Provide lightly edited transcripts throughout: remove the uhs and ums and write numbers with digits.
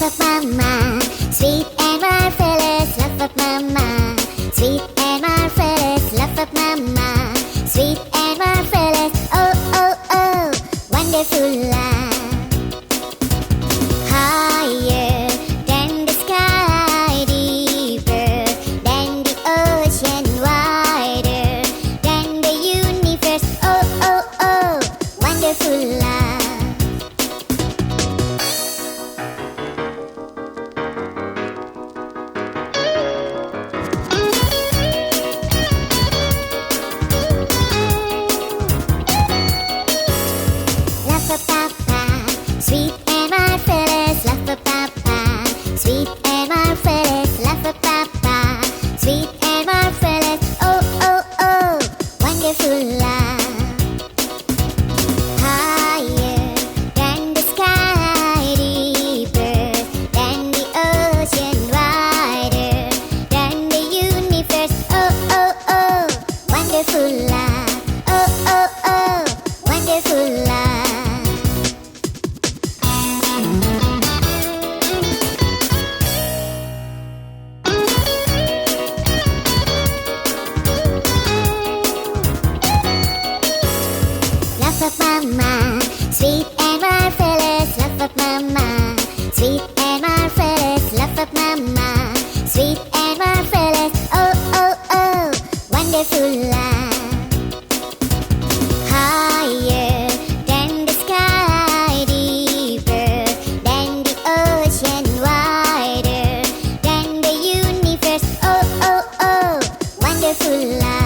Love of mama, sweet and marvelous. Love of mama, sweet and marvelous. Love of mama, sweet and marvelous. Oh, oh, oh, wonderful love. Higher than the sky, deeper than the ocean, wider than the universe. Oh, oh, oh, wonderful love. Love of papa, sweet and marvelous. Love of papa, sweet and marvelous. Love of papa, sweet and marvelous. Oh, oh, oh, wonderful love. Higher than the sky, deeper than the ocean, wider than the universe. Oh, oh, oh, wonderful love. Oh, oh, oh, wonderful love. Love of mama, sweet and marvelous. Love of mama, sweet and marvelous. Love of mama, sweet and marvelous. Oh, oh, oh, wonderful love. Higher than the sky, deeper than the ocean, wider than the universe. Oh, oh, oh, wonderful love.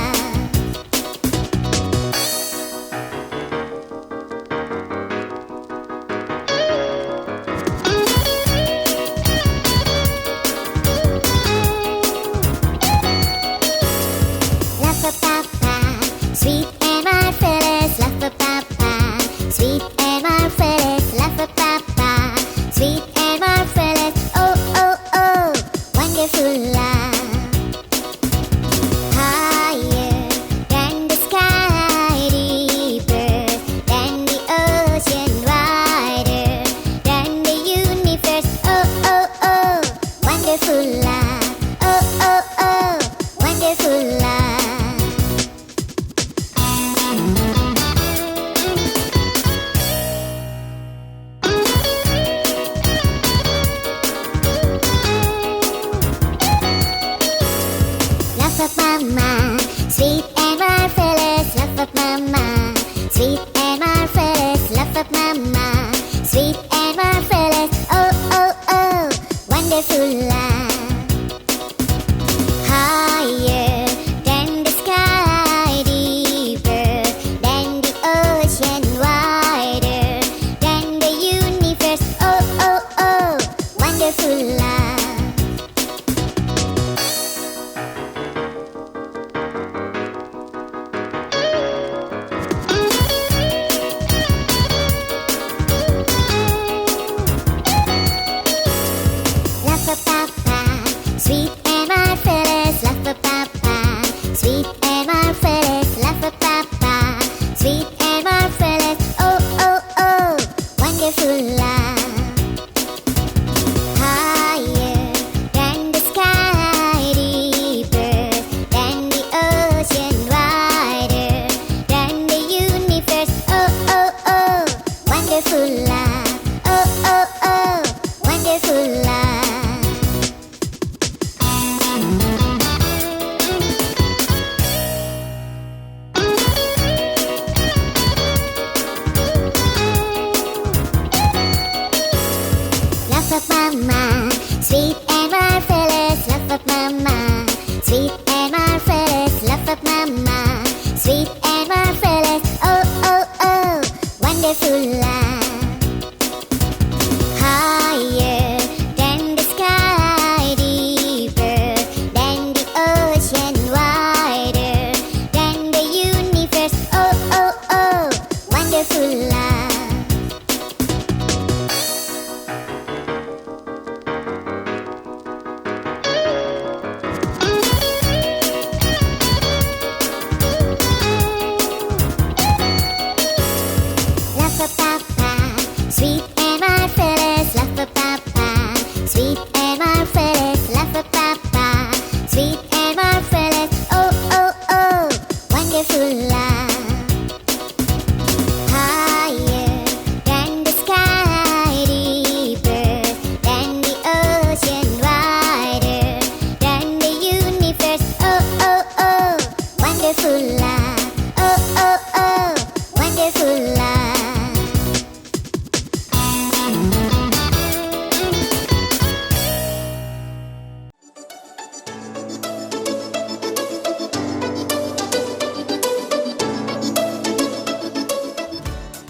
Love of papa, sweet and marvelous. Love of papa, sweet and marvelous. Love of papa, sweet and marvelous. Oh, oh, oh, wonderful love. Higher than the sky, deeper than the ocean, wider than the universe. Oh, oh, oh, wonderful love. Oh, oh, oh, wonderful love. Love of mama, sweet and marvelous. Love of mama, sweet and marvelous. Love of mama, sweet and marvelous. Oh, oh, oh, wonderful love. Higher than the sky, deeper than the ocean, wider than the universe. Oh, oh, oh, wonderful love. Love of papa, sweet and marvelous. Love of papa, sweet and marvelous. Love of papa, sweet and marvelous. Oh, oh, oh, wonderful love. Higher than the sky, deeper than the ocean, wider than the universe. Oh, oh, oh, wonderful love. Oh, oh, oh, wonderful love. Love of mama, sweet and marvelous. Love of mama, sweet and marvelous. Love of mama, sweet and marvelous. Oh, oh, oh, wonderful